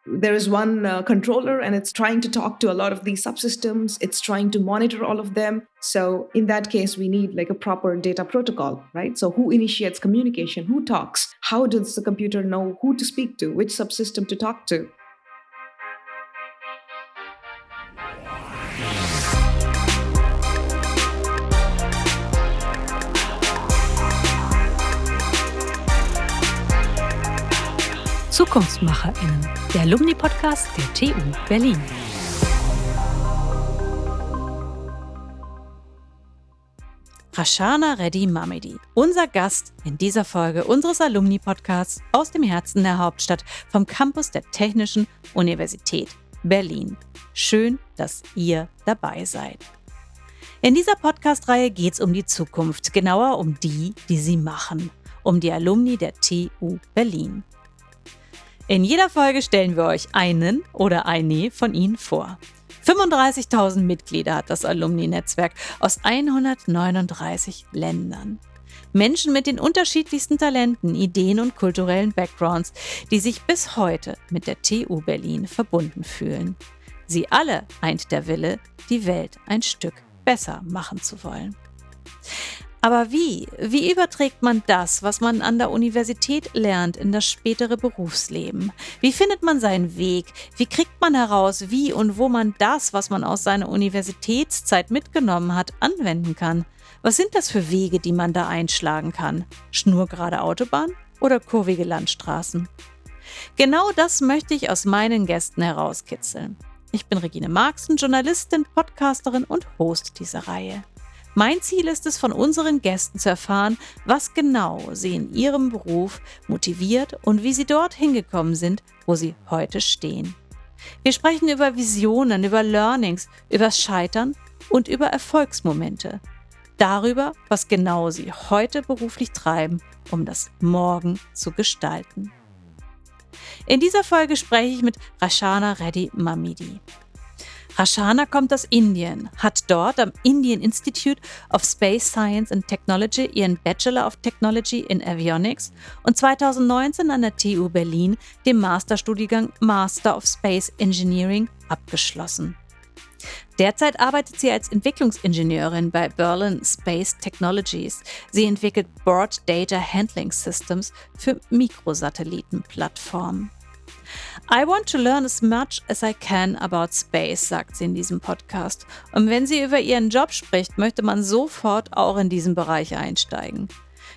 there is one controller and it's trying to talk to a lot of these subsystems. It's trying to monitor all of them. So in that case, we need like a proper data protocol, right? So who initiates communication? Who talks? How does the computer know who to speak to, which subsystem to talk to? ZukunftsmacherInnen, der Alumni-Podcast der TU Berlin. Rachana Reddy Mamidi, unser Gast in dieser Folge unseres Alumni-Podcasts aus dem Herzen der Hauptstadt vom Campus der Technischen Universität Berlin. Schön, dass ihr dabei seid. In dieser Podcast-Reihe geht es um die Zukunft, genauer um die sie machen, um die Alumni der TU Berlin. In jeder Folge stellen wir euch einen oder eine von ihnen vor. 35.000 Mitglieder hat das Alumni-Netzwerk aus 139 Ländern. Menschen mit den unterschiedlichsten Talenten, Ideen und kulturellen Backgrounds, die sich bis heute mit der TU Berlin verbunden fühlen. Sie alle eint der Wille, die Welt ein Stück besser machen zu wollen. Aber wie überträgt man das, was man an der Universität lernt, in das spätere Berufsleben? Wie findet man seinen Weg? Wie kriegt man heraus, wie und wo man das, was man aus seiner Universitätszeit mitgenommen hat, anwenden kann? Was sind das für Wege, die man da einschlagen kann? Schnurgerade Autobahn oder kurvige Landstraßen? Genau das möchte ich aus meinen Gästen herauskitzeln. Ich bin Regine Marxen, Journalistin, Podcasterin und Host dieser Reihe. Mein Ziel ist es, von unseren Gästen zu erfahren, was genau sie in ihrem Beruf motiviert und wie sie dorthin gekommen sind, wo sie heute stehen. Wir sprechen über Visionen, über Learnings, über Scheitern und über Erfolgsmomente. Darüber, was genau sie heute beruflich treiben, um das Morgen zu gestalten. In dieser Folge spreche ich mit Rachana Reddy Mamidi. Rachana kommt aus Indien, hat dort am Indian Institute of Space Science and Technology ihren Bachelor of Technology in Avionics und 2019 an der TU Berlin den Master-Studiengang Master of Space Engineering abgeschlossen. Derzeit arbeitet sie als Entwicklungsingenieurin bei Berlin Space Technologies. Sie entwickelt Board Data Handling Systems für Mikro-Satelliten-Plattformen. I want to learn as much as I can about space, sagt sie in diesem Podcast. Und wenn sie über ihren Job spricht, möchte man sofort auch in diesen Bereich einsteigen.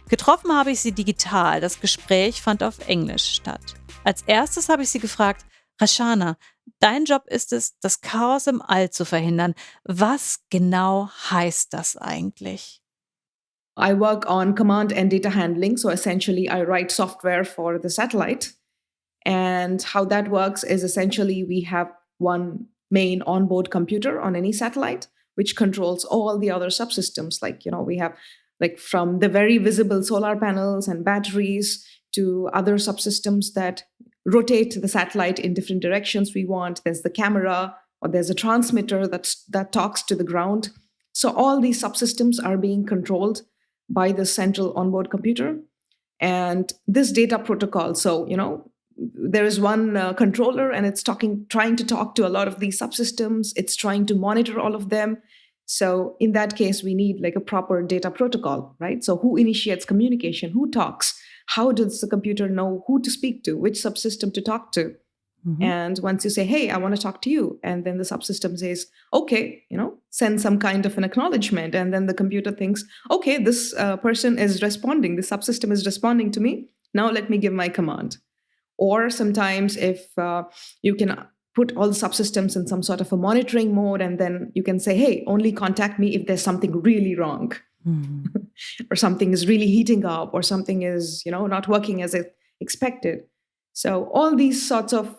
Getroffen habe ich sie digital. Das Gespräch fand auf Englisch statt. Als erstes habe ich sie gefragt: Rachana, dein Job ist es, das Chaos im All zu verhindern. Was genau heißt das eigentlich? I work on command and data handling. So essentially, I write software for the satellite. And how that works is essentially we have one main onboard computer on any satellite, which controls all the other subsystems. We have from the very visible solar panels and batteries to other subsystems that rotate the satellite in different directions we want. There's the camera, or there's a transmitter that talks to the ground. So all these subsystems are being controlled by the central onboard computer. And this data protocol, there is one controller and it's trying to talk to a lot of these subsystems. It's trying to monitor all of them. So in that case, we need like a proper data protocol, right? So who initiates communication? Who talks? How does the computer know who to speak to, which subsystem to talk to? Mm-hmm. And once you say, hey, I want to talk to you, and then the subsystem says, okay, send some kind of an acknowledgement. And then the computer thinks, okay, this person is responding. The subsystem is responding to me. Now let me give my command. Or sometimes if you can put all the subsystems in some sort of a monitoring mode, and then you can say, hey, only contact me if there's something really wrong. Mm-hmm. Or something is really heating up, or something is, not working as expected. So all these sorts of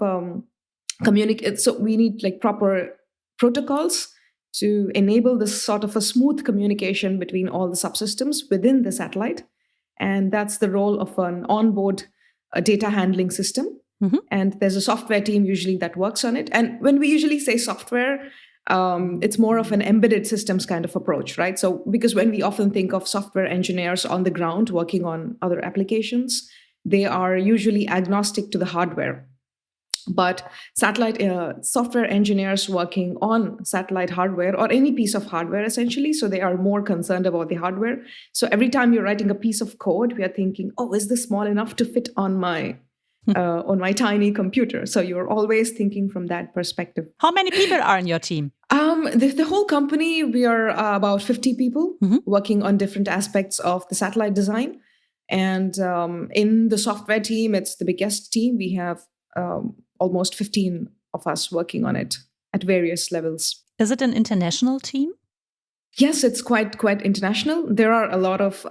communicate. So we need like proper protocols to enable this sort of a smooth communication between all the subsystems within the satellite. And that's the role of an onboard data handling system. Mm-hmm. And there's a software team usually that works on it. And when we usually say software, it's more of an embedded systems kind of approach, right? So because when we often think of software engineers on the ground working on other applications, they are usually agnostic to the hardware. But satellite software engineers working on satellite hardware or any piece of hardware, essentially, so they are more concerned about the hardware. So every time you're writing a piece of code, we are thinking, oh, is this small enough to fit on my tiny computer? So you're always thinking from that perspective. How many people are in your team? The whole company, we are about 50 people working on different aspects of the satellite design. And in the software team, it's the biggest team. We have almost 15 of us working on it at various levels. Is it an international team? Yes, it's quite international. There are a lot of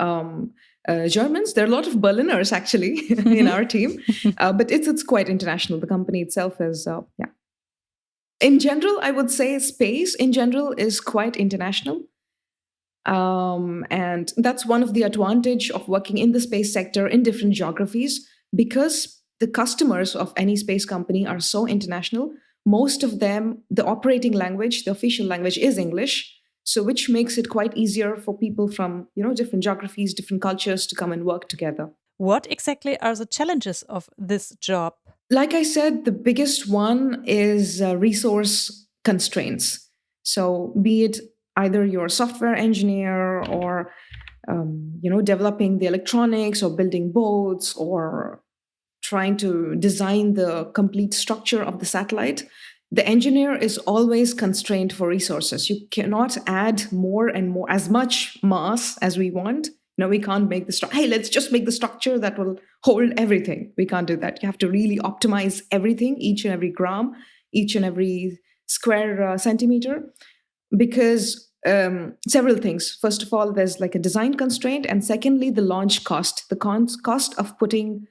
Germans. There are a lot of Berliners, actually, in our team. But it's quite international. The company itself is, In general, I would say space in general is quite international. And that's one of the advantage of working in the space sector in different geographies, because the customers of any space company are so international. Most of them, the operating language, the official language is English. So which makes it quite easier for people from, different geographies, different cultures to come and work together. What exactly are the challenges of this job? Like I said, the biggest one is resource constraints. So be it either you're a software engineer or, developing the electronics or building boats or trying to design the complete structure of the satellite, the engineer is always constrained for resources. You cannot add more and more, as much mass as we want. No, we can't make the structure. Hey, let's just make the structure that will hold everything. We can't do that. You have to really optimize everything, each and every gram, each and every square centimeter, because several things. First of all, there's like a design constraint. And secondly, the launch cost. The cost of putting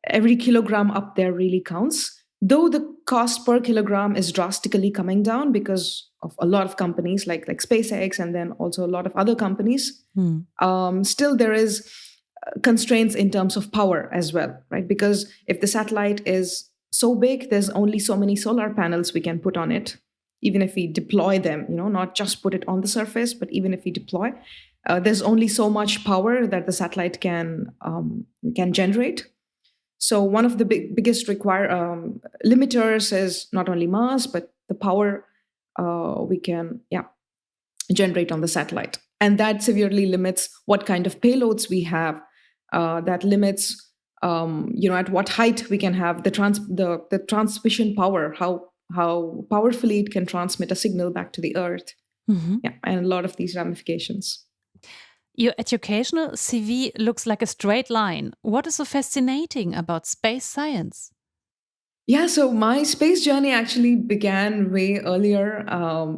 every kilogram up there really counts. Though the cost per kilogram is drastically coming down because of a lot of companies like SpaceX and then also a lot of other companies, still there is constraints in terms of power as well, right? Because if the satellite is so big, there's only so many solar panels we can put on it, even if we deploy them, not just put it on the surface, but even if we deploy, there's only so much power that the satellite can generate. So one of the biggest limiters is not only mass, but the power we can generate on the satellite. And that severely limits what kind of payloads we have. That limits, at what height we can have the transmission power, how powerfully it can transmit a signal back to the Earth. And a lot of these ramifications. Your educational CV looks like a straight line. What is so fascinating about space science? Yeah, so my space journey actually began way earlier.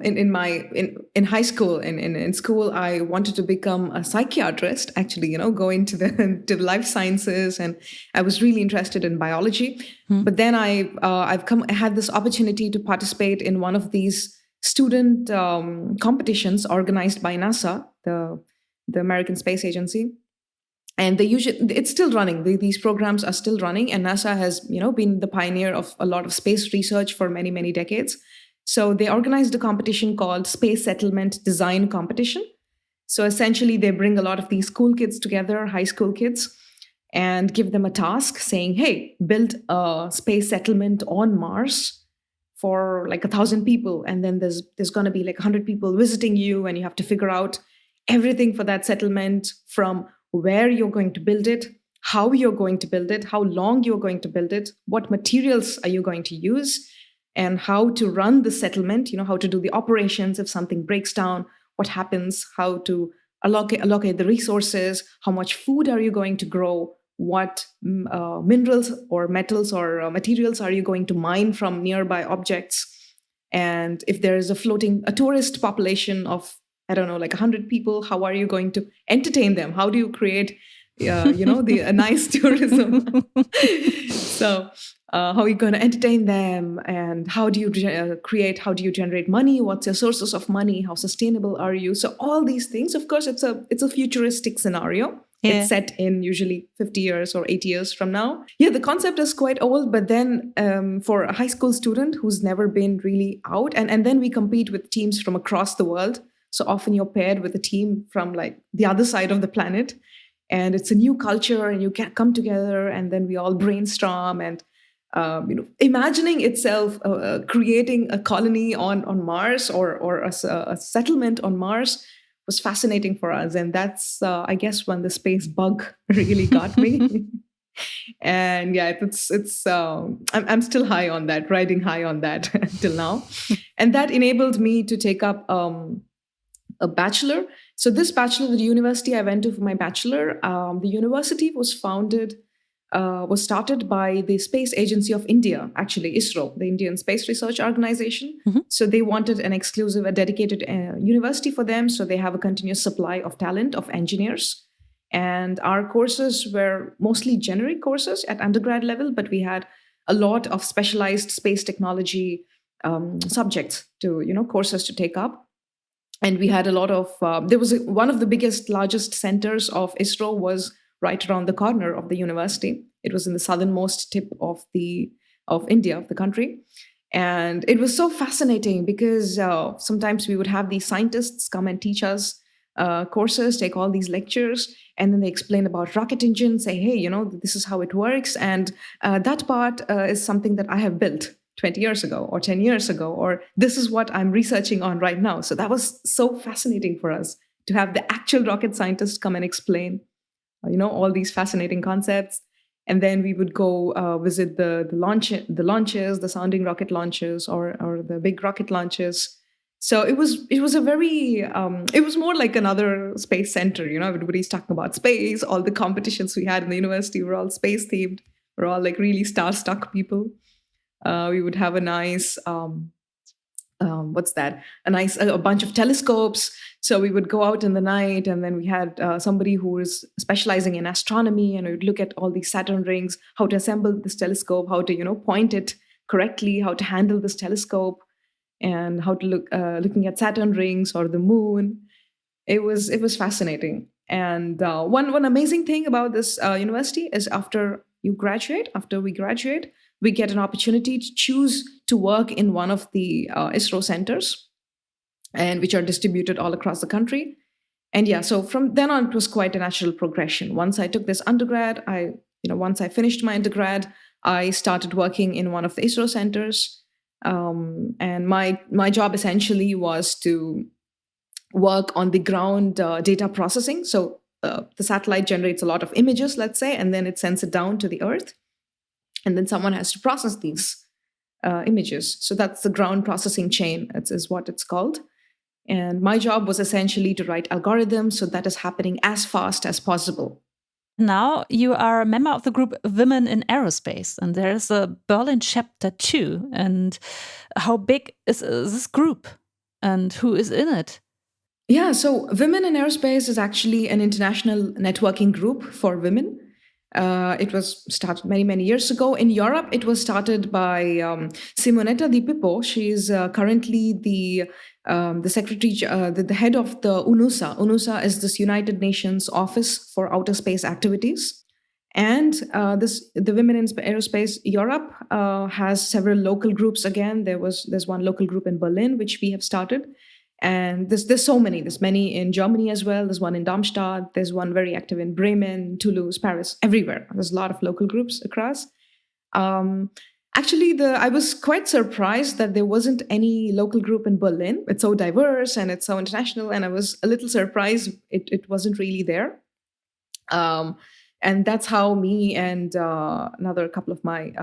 In high school, in school, I wanted to become a psychiatrist. Actually, go into to the life sciences, and I was really interested in biology. But then I had this opportunity to participate in one of these student competitions organized by NASA, the American Space Agency. And it's still running. These programs are still running, and NASA has, been the pioneer of a lot of space research for many, many decades. So they organized a competition called Space Settlement Design Competition. So essentially, they bring a lot of these cool kids together, high school kids, and give them a task saying, "Hey, build a space settlement on Mars for like 1,000 people, and then there's going to be like 100 people visiting you, and you have to figure out everything for that settlement, from where you're going to build it, how you're going to build it, how long you're going to build it, what materials are you going to use, and how to run the settlement, how to do the operations if something breaks down, what happens, how to allocate the resources, how much food are you going to grow, what minerals or metals or materials are you going to mine from nearby objects, and if there is a tourist population of, I don't know, like 100 people, how are you going to entertain them? How do you create, a nice tourism? So how are you going to entertain them? And how do you generate money? What's your sources of money? How sustainable are you? So all these things, of course, it's a futuristic scenario. Yeah. It's set in usually 50 years or 80 years from now. Yeah, the concept is quite old, but then for a high school student who's never been really out, and then we compete with teams from across the world. So often you're paired with a team from like the other side of the planet, and it's a new culture, and you can come together, and then we all brainstorm and imagining itself creating a colony on Mars or a settlement on Mars was fascinating for us. And that's, I guess, when the space bug really got me. And yeah, I'm still high on that, riding high on that till now. And that enabled me to take up a bachelor. So this bachelor, the university I went to for my bachelor, the university was started by the Space Agency of India, actually ISRO, the Indian Space Research Organization. Mm-hmm. So they wanted a dedicated university for them. So they have a continuous supply of talent, of engineers. And our courses were mostly generic courses at undergrad level, but we had a lot of specialized space technology subjects courses to take up. And we had a lot of, one of the largest centers of ISRO was right around the corner of the university. It was in the southernmost tip of India, of the country. And it was so fascinating because sometimes we would have these scientists come and teach us courses, take all these lectures, and then they explain about rocket engines, say, hey, this is how it works. And that part is something that I have built 20 years ago or 10 years ago, or this is what I'm researching on right now. So that was so fascinating for us to have the actual rocket scientists come and explain, all these fascinating concepts. And then we would go visit the launches, the sounding rocket launches or the big rocket launches. So it was a very, it was more like another space center, everybody's talking about space. All the competitions we had in the university were all space themed. We're all like really star-struck people. We would have a nice, a bunch of telescopes. So we would go out in the night, and then we had somebody who was specializing in astronomy, and we would look at all these Saturn rings, how to assemble this telescope, how to, point it correctly, how to handle this telescope, and how to looking at Saturn rings or the moon. It was fascinating. And one amazing thing about this university is after we graduate, we get an opportunity to choose to work in one of the ISRO centers, and which are distributed all across the country. And yeah, so from then on, it was quite a natural progression. Once I took this undergrad, once I finished my undergrad, I started working in one of the ISRO centers. And my job essentially was to work on the ground data processing. So the satellite generates a lot of images, let's say, and then it sends it down to the Earth. And then someone has to process these images. So that's the ground processing chain, is what it's called. And my job was essentially to write algorithms so that is happening as fast as possible. Now you are a member of the group Women in Aerospace, and there is a Berlin chapter too. And how big is this group, and who is in it? Yeah, so Women in Aerospace is actually an international networking group for women. It was started many, many years ago. In Europe, it was started by Simonetta Di Pippo. She is currently the secretary, the head of the UNUSA. UNUSA is this United Nations Office for Outer Space Activities. And the Women in Aerospace Europe has several local groups. Again, there's one local group in Berlin, which we have started. And there's so many. There's many in Germany as well. There's one in Darmstadt. There's one very active in Bremen, Toulouse, Paris, everywhere. There's a lot of local groups across. Actually, I was quite surprised that there wasn't any local group in Berlin. It's so diverse and it's so international. And I was a little surprised it wasn't really there. And that's how me and another couple of my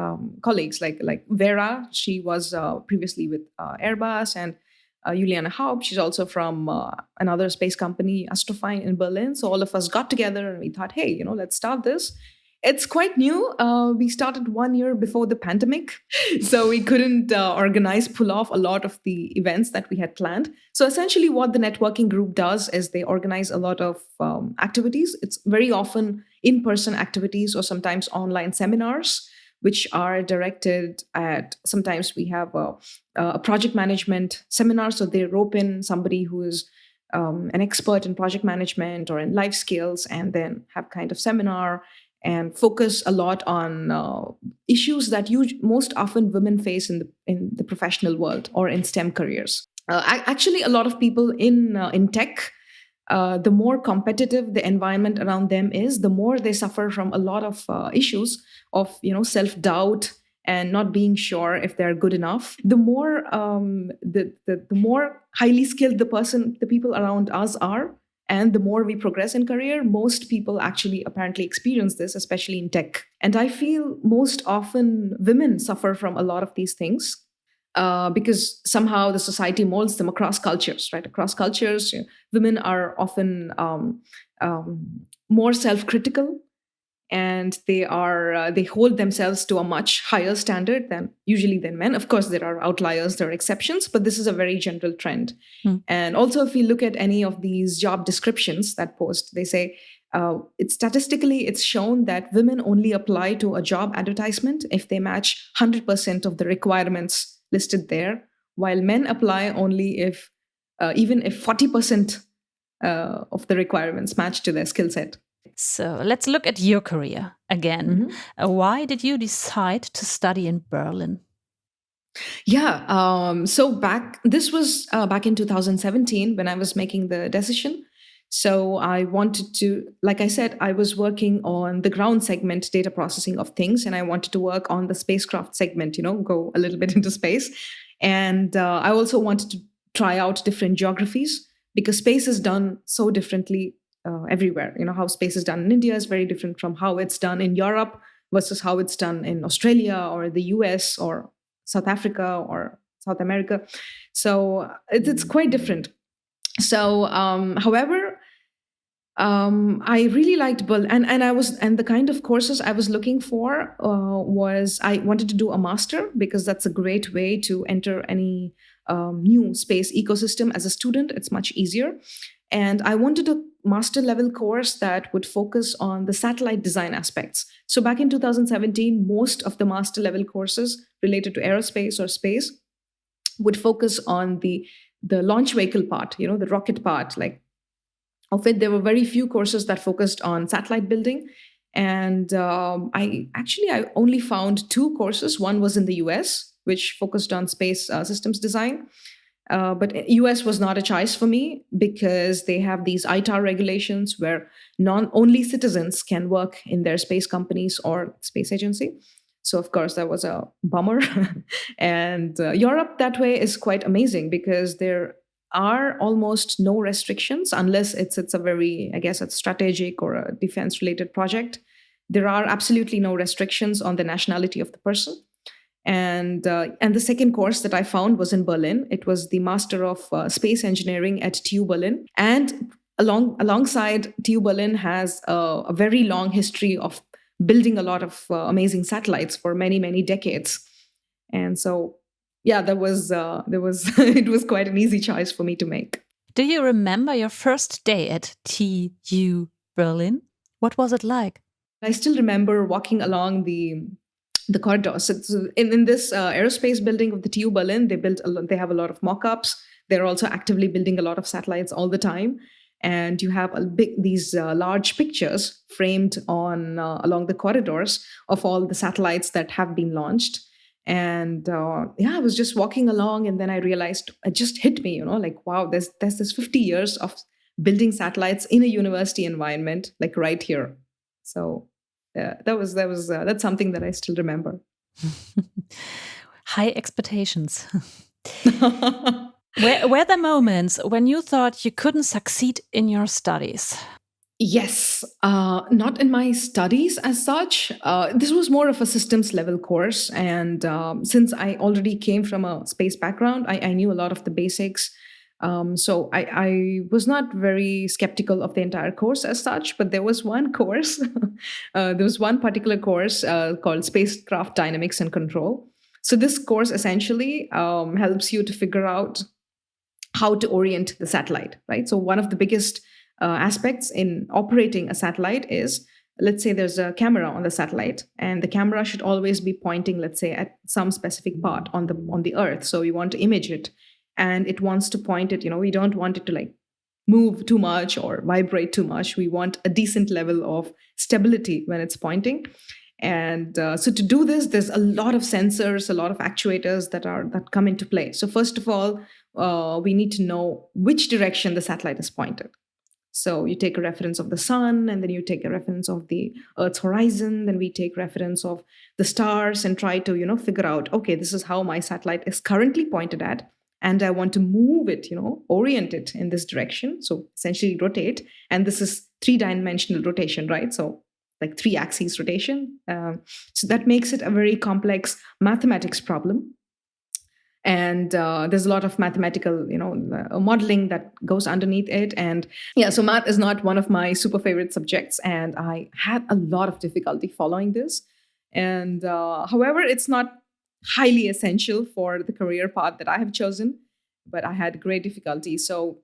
colleagues, like Vera, she was previously with Airbus, and Juliana Haupt, she's also from another space company, Astrofine in Berlin. So all of us got together and we thought, hey, let's start this. It's quite new. We started 1 year before the pandemic. So we couldn't pull off a lot of the events that we had planned. So essentially what the networking group does is they organize a lot of activities. It's very often in-person activities or sometimes online seminars, which are directed at, sometimes we have a project management seminar. So they rope in somebody who is an expert in project management or in life skills, and then have kind of seminar and focus a lot on issues that most often women face in the professional world or in STEM careers. Actually, a lot of people in tech, the more competitive the environment around them is, the more they suffer from a lot of issues of self-doubt and not being sure if they're good enough. The more the more highly skilled the people around us are, and the more we progress in career, most people actually apparently experience this, especially in tech. And I feel most often women suffer from a lot of these things. Because somehow the society molds them across cultures, right? Across cultures, women are often more self-critical, and they hold themselves to a much higher standard than men. Of course, there are outliers, there are exceptions, but this is a very general trend. And also, if we look at any of these job descriptions that post, they say it's shown that women only apply to a job advertisement if they match 100% of the requirements listed there, while men apply only if 40% of the requirements match to their skill set. So let's look at your career again. Why did you decide to study in Berlin? Yeah, so this was back in 2017 when I was making the decision. So I wanted to, like I said, I was working on the ground segment data processing of things, and I wanted to work on the spacecraft segment, go a little bit into space. And I also wanted to try out different geographies, because space is done so differently everywhere. How space is done in India is very different from how it's done in Europe versus how it's done in Australia or the US or South Africa or South America. So it's quite different. So, however, I really liked Berlin, and the kind of courses I was looking for was, I wanted to do a master, because that's a great way to enter any new space ecosystem as a student. It's much easier. And I wanted a master level course that would focus on the satellite design aspects. So back in 2017, most of the master level courses related to aerospace or space would focus on the launch vehicle part, the rocket part. Like, of it, there were very few courses that focused on satellite building. And I only found 2 courses. One was in the US, which focused on space systems design. But US was not a choice for me, because they have these ITAR regulations where only citizens can work in their space companies or space agency. So, of course, that was a bummer. And Europe that way is quite amazing, because there are almost no restrictions unless it's a very, I guess, it's strategic or a defense related project. There are absolutely no restrictions on the nationality of the person. And the second course that I found was in Berlin. It was the Master of Space Engineering at TU Berlin. And alongside, TU Berlin has a very long history of building a lot of amazing satellites for many, many decades. And so, yeah, it was quite an easy choice for me to make. Do you remember your first day at TU Berlin? What was it like? I still remember walking along the corridors. So in this aerospace building of the TU Berlin, they have a lot of mock-ups. They're also actively building a lot of satellites all the time. And you have these large pictures framed on along the corridors of all the satellites that have been launched. And I was just walking along, and then I realized, it just hit me, like, wow, there's this 50 years of building satellites in a university environment, like right here. So that's something that I still remember. High expectations. Were there moments when you thought you couldn't succeed in your studies? Yes, not in my studies as such. This was more of a systems level course. And since I already came from a space background, I knew a lot of the basics. So I was not very skeptical of the entire course as such, but there was one course, there was one particular course called Spacecraft Dynamics and Control. So this course essentially helps you to figure out how to orient the satellite, right? So one of the biggest aspects in operating a satellite is, let's say there's a camera on the satellite, and the camera should always be pointing, let's say, at some specific part on the Earth. So you want to image it, and it wants to point it. We don't want it to like move too much or vibrate too much. We want a decent level of stability when it's pointing. And so to do this, there's a lot of sensors, a lot of actuators that come into play. So first of all, we need to know which direction the satellite is pointed. So you take a reference of the sun, and then you take a reference of the Earth's horizon. Then we take reference of the stars and try to, figure out, okay, this is how my satellite is currently pointed at. And I want to move it, orient it in this direction. So essentially rotate. And this is 3-dimensional rotation, right? So like 3-axis rotation. So that makes it a very complex mathematics problem. And there's a lot of mathematical, modeling that goes underneath it. And yeah, so math is not one of my super favorite subjects. And I had a lot of difficulty following this. And however, it's not highly essential for the career path that I have chosen, but I had great difficulty. So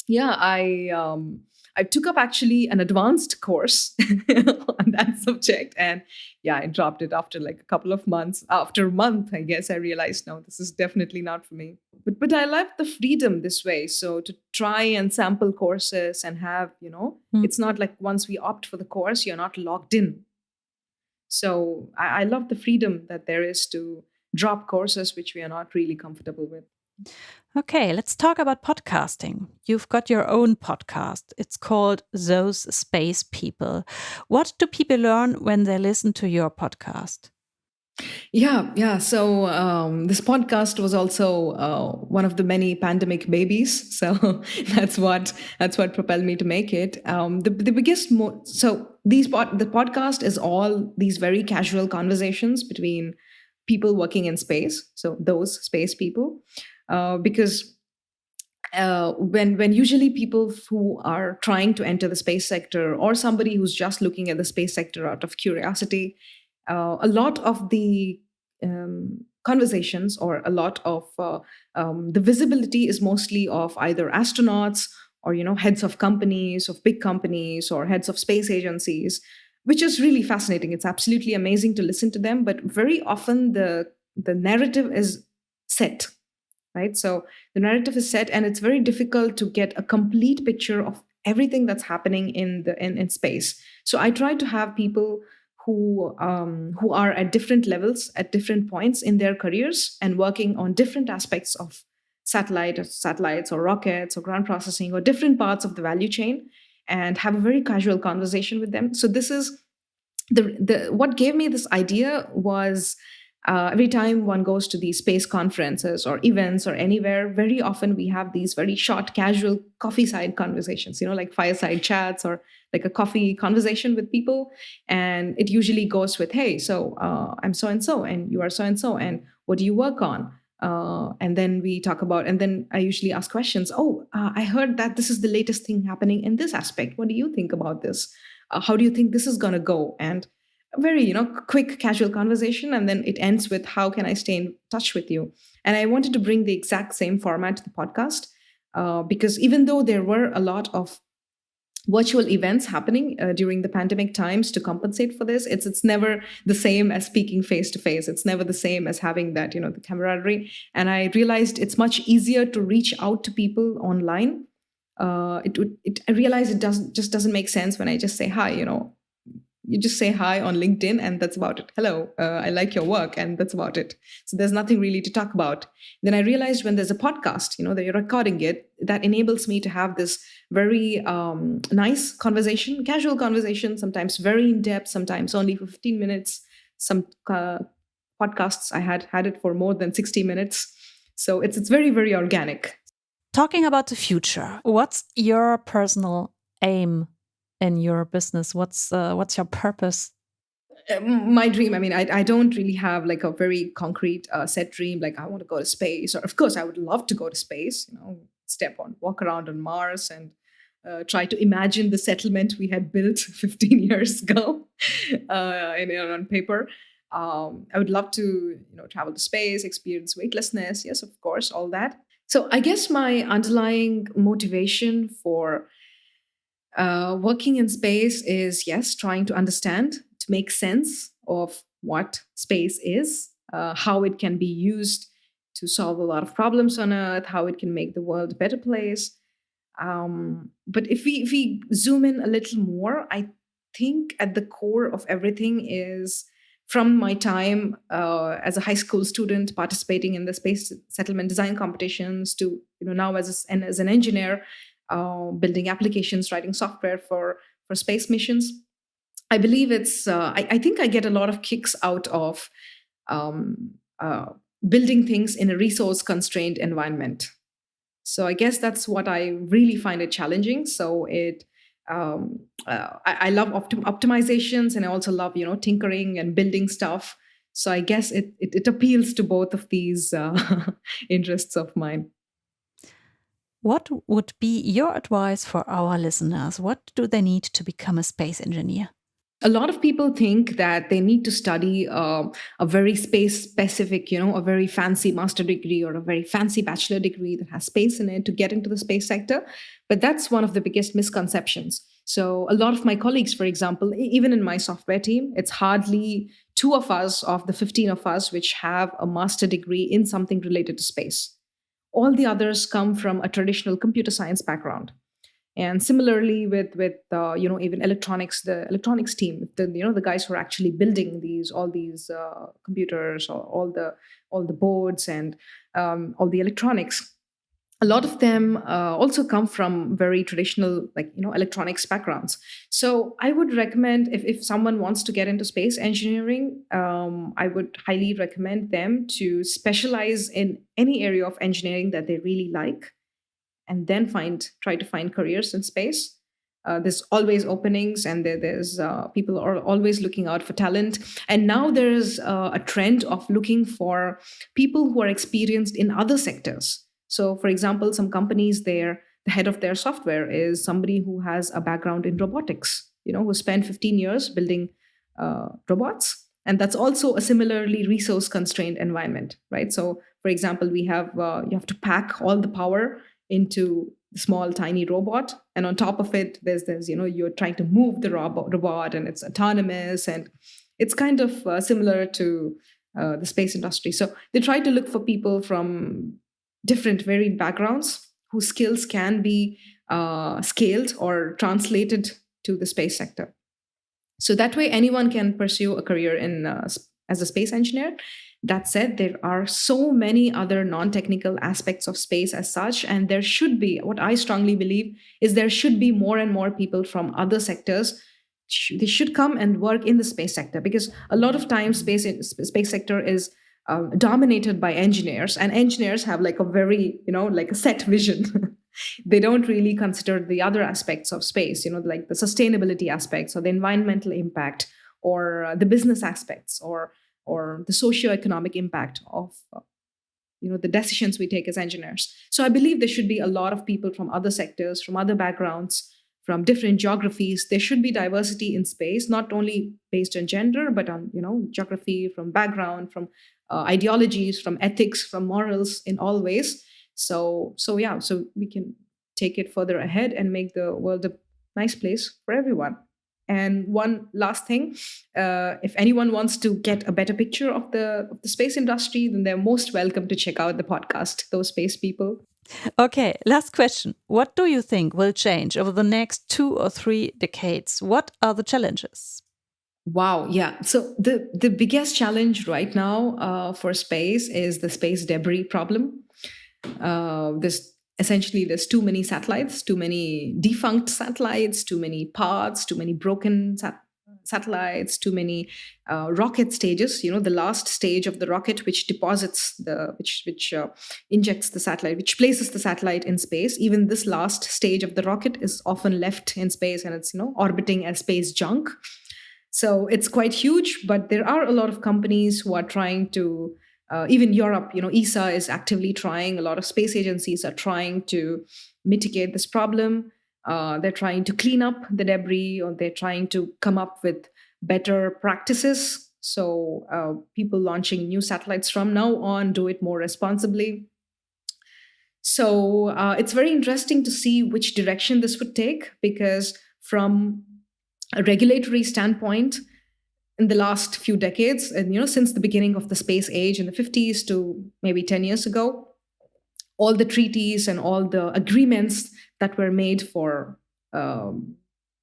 yeah, I took up actually an advanced course on that subject. And yeah, I dropped it after like a couple of months. After a month, I guess I realized, no, this is definitely not for me. But I love the freedom this way. So to try and sample courses and have, it's not like once we opt for the course, you're not locked in. So I love the freedom that there is to drop courses which we are not really comfortable with. Okay, let's talk about podcasting. You've got your own podcast. It's called Those Space People. What do people learn when they listen to your podcast? Yeah. So this podcast was also one of the many pandemic babies. So that's what propelled me to make it. The biggest so the podcast is all these very casual conversations between people working in space. So those space people, because when usually people who are trying to enter the space sector, or somebody who's just looking at the space sector out of curiosity, a lot of the conversations, or a lot of the visibility is mostly of either astronauts or heads of companies, of big companies, or heads of space agencies, which is really fascinating. It's absolutely amazing to listen to them, but very often the narrative is set, right? So the narrative is set, and it's very difficult to get a complete picture of everything that's happening in space. So I try to have people who are at different levels, at different points in their careers, and working on different aspects of satellites or rockets or ground processing or different parts of the value chain, and have a very casual conversation with them. So this is the what gave me this idea was every time one goes to these space conferences or events or anywhere, very often we have these very short, casual coffee side conversations, like fireside chats or like a coffee conversation with people. And it usually goes with, hey, so I'm so-and-so and you are so-and-so, and what do you work on? And then we talk about, and then I usually ask questions. I heard that this is the latest thing happening in this aspect. What do you think about this? How do you think this is going to go? And a very, quick, casual conversation. And then it ends with, how can I stay in touch with you? And I wanted to bring the exact same format to the podcast because even though there were a lot of virtual events happening during the pandemic times to compensate for this, it's never the same as speaking face to face. It's never the same as having that, the camaraderie. And I realized it's much easier to reach out to people online. I realized it doesn't make sense when I just say hi. You just say hi on LinkedIn and that's about it. Hello, I like your work, and that's about it. So there's nothing really to talk about. Then I realized when there's a podcast, that you're recording it, that enables me to have this very nice conversation, casual conversation, sometimes very in-depth, sometimes only for 15 minutes. Some podcasts I had it for more than 60 minutes. So it's very, very organic. Talking about the future, what's your personal aim in your business? What's your purpose? My dream, I don't really have like a very concrete set dream, like I want to go to space, or of course I would love to go to space, walk around on Mars and try to imagine the settlement we had built 15 years ago on paper. I would love to travel to space, experience weightlessness, yes, of course, all that. So I guess my underlying motivation for working in space is, yes, trying to understand, to make sense of what space is, how it can be used to solve a lot of problems on Earth, how it can make the world a better place. But if we zoom in a little more, I think at the core of everything is, from my time as a high school student participating in the space settlement design competitions to now as an engineer, building applications, writing software for space missions. I believe it's, I think I get a lot of kicks out of building things in a resource-constrained environment. So I guess that's what I really find it challenging. So I love optimizations, and I also love, tinkering and building stuff. So I guess it appeals to both of these interests of mine. What would be your advice for our listeners? What do they need to become a space engineer? A lot of people think that they need to study a very space specific, a very fancy master degree or a very fancy bachelor degree that has space in it to get into the space sector. But that's one of the biggest misconceptions. So a lot of my colleagues, for example, even in my software team, it's hardly 2 of us of the 15 of us which have a master degree in something related to space. All the others come from a traditional computer science background. And similarly with even electronics, the electronics team, the guys who are actually building all these computers, or all the boards and all the electronics, a lot of them also come from very traditional electronics backgrounds. So I would recommend, if someone wants to get into space engineering, I would highly recommend them to specialize in any area of engineering that they really like, and then try to find careers in space. There's always openings, and there's people are always looking out for talent. And now there's a trend of looking for people who are experienced in other sectors. So, for example, some companies, the head of their software is somebody who has a background in robotics, who spent 15 years building robots. And that's also a similarly resource-constrained environment, right? So, for example, you have to pack all the power into a small, tiny robot. And on top of it, there's you're trying to move the robot, and it's autonomous. And it's kind of similar to the space industry. So they try to look for people from different, varied backgrounds whose skills can be scaled or translated to the space sector. So that way, anyone can pursue a career as a space engineer. That said, there are so many other non-technical aspects of space as such, and there should be, what I strongly believe is there should be more and more people from other sectors. They should come and work in the space sector, because a lot of times space sector is dominated by engineers, and engineers have a very, a set vision. They don't really consider the other aspects of space, like the sustainability aspects or the environmental impact or the business aspects or the socio-economic impact of the decisions we take as engineers. So I believe there should be a lot of people from other sectors, from other backgrounds, from different geographies. There should be diversity in space, not only based on gender, but on geography, from background, from ideologies, from ethics, from morals, in all ways. So we can take it further ahead and make the world a nice place for everyone. And one last thing, if anyone wants to get a better picture of the space industry, then they're most welcome to check out the podcast, Those Space People. Okay, last question. What do you think will change over the next 2 or 3 decades? What are the challenges? Wow, yeah. So the biggest challenge right now for space is the space debris problem. There's too many satellites, too many defunct satellites, too many parts, too many broken satellites, too many rocket stages. The last stage of the rocket, which deposits which injects the satellite, which places the satellite in space. Even this last stage of the rocket is often left in space, and it's orbiting as space junk. So it's quite huge, but there are a lot of companies who are trying to. Even Europe, ESA is actively trying. A lot of space agencies are trying to mitigate this problem. They're trying to clean up the debris, or they're trying to come up with better practices. So people launching new satellites from now on do it more responsibly. So it's very interesting to see which direction this would take, because from a regulatory standpoint, in the last few decades, and since the beginning of the space age in the 50s to maybe 10 years ago, all the treaties and all the agreements that were made for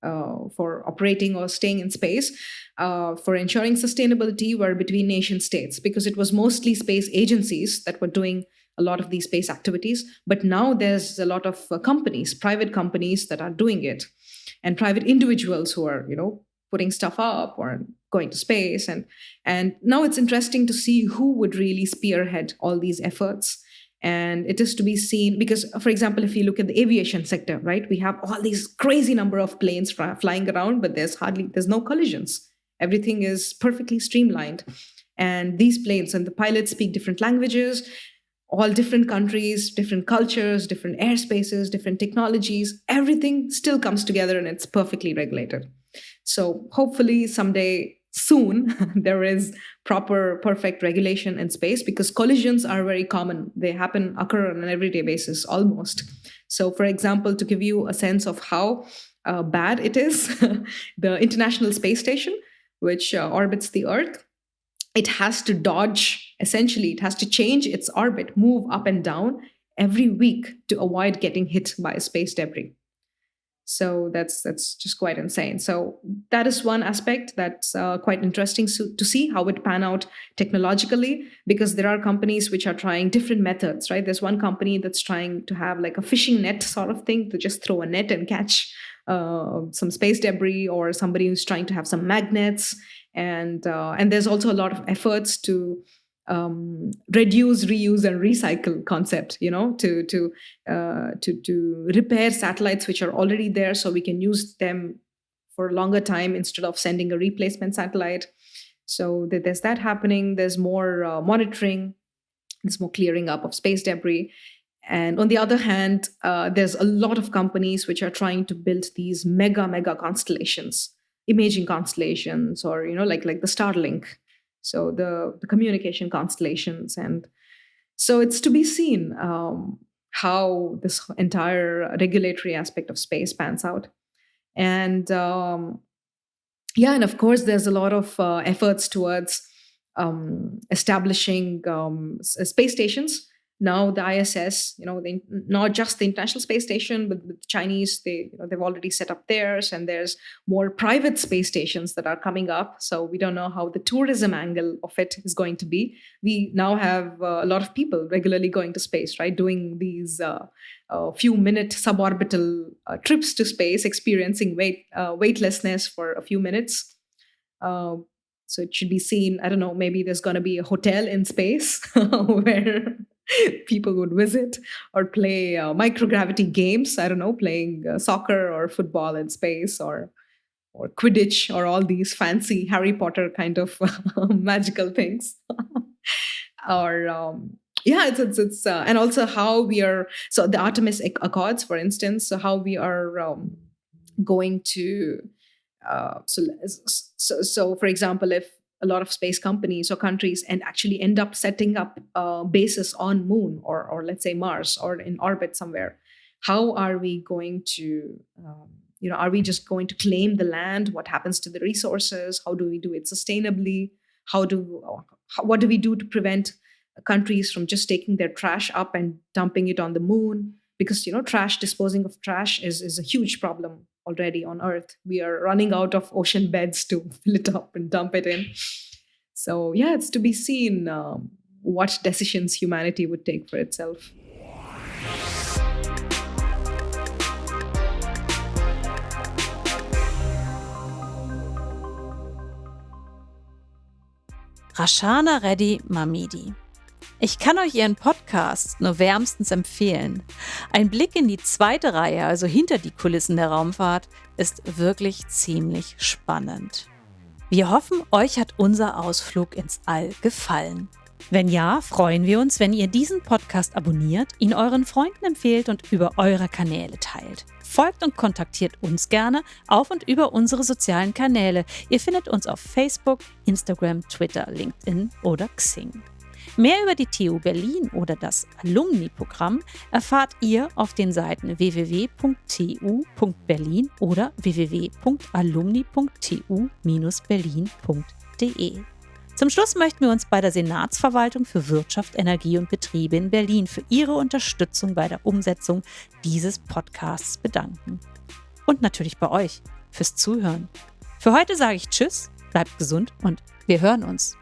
operating or staying in space, for ensuring sustainability, were between nation states, because it was mostly space agencies that were doing a lot of these space activities. But now there's a lot of companies, private companies that are doing it, and private individuals who are, putting stuff up or going to space. And now it's interesting to see who would really spearhead all these efforts. And it is to be seen because, for example, if you look at the aviation sector, right, we have all these crazy number of planes flying around, but there's no collisions. Everything is perfectly streamlined. And these planes and the pilots speak different languages, all different countries, different cultures, different airspaces, different technologies. Everything still comes together and it's perfectly regulated. So hopefully someday soon there is perfect regulation in space, because collisions are very common. They occur on an everyday basis almost. So for example, to give you a sense of how bad it is, the International Space Station, which orbits the Earth, it has to change its orbit, move up and down every week to avoid getting hit by a space debris. So that's just quite insane. So that is one aspect that's quite interesting to see how it pan out technologically, because there are companies which are trying different methods, right? There's one company that's trying to have like a fishing net sort of thing, to just throw a net and catch some space debris, or somebody who's trying to have some magnets. And there's also a lot of efforts to reduce, reuse, and recycle concept, to repair satellites which are already there, so we can use them for a longer time instead of sending a replacement satellite. So there's that happening. There's more monitoring. There's more clearing up of space debris. And on the other hand, there's a lot of companies which are trying to build these mega constellations, imaging constellations, or like the Starlink. So the communication constellations. And so it's to be seen how this entire regulatory aspect of space pans out. And and of course, there's a lot of efforts towards establishing space stations. Now the ISS, not just the International Space Station, but the Chinese, they've already set up theirs, and there's more private space stations that are coming up. So we don't know how the tourism angle of it is going to be. We now have a lot of people regularly going to space, right? Doing these few-minute suborbital trips to space, experiencing weightlessness for a few minutes. So it should be seen, I don't know, maybe there's going to be a hotel in space where people would visit or play microgravity games. I don't know, playing soccer or football in space, or Quidditch, or all these fancy Harry Potter kind of magical things. Or it's and also how we are. So the Artemis Accords, for instance, so how we are going to. So for example, if a lot of space companies or countries and actually end up setting up bases on Moon, or let's say Mars, or in orbit somewhere, how are we going to, are we just going to claim the land? What happens to the resources? How do we do it sustainably? What do we do to prevent countries from just taking their trash up and dumping it on the Moon? Because, disposing of trash is a huge problem already on Earth. We are running out of ocean beds to fill it up and dump it in. So it's to be seen what decisions humanity would take for itself. Rachana Reddy Mamidi. Ich kann euch ihren Podcast nur wärmstens empfehlen. Ein Blick in die zweite Reihe, also hinter die Kulissen der Raumfahrt, ist wirklich ziemlich spannend. Wir hoffen, euch hat unser Ausflug ins All gefallen. Wenn ja, freuen wir uns, wenn ihr diesen Podcast abonniert, ihn euren Freunden empfehlt und über eure Kanäle teilt. Folgt und kontaktiert uns gerne auf und über unsere sozialen Kanäle. Ihr findet uns auf Facebook, Instagram, Twitter, LinkedIn oder Xing. Mehr über die TU Berlin oder das Alumni-Programm erfahrt ihr auf den Seiten www.tu.berlin oder www.alumni.tu-berlin.de. Zum Schluss möchten wir uns bei der Senatsverwaltung für Wirtschaft, Energie und Betriebe in Berlin für ihre Unterstützung bei der Umsetzung dieses Podcasts bedanken. Und natürlich bei euch fürs Zuhören. Für heute sage ich Tschüss, bleibt gesund und wir hören uns.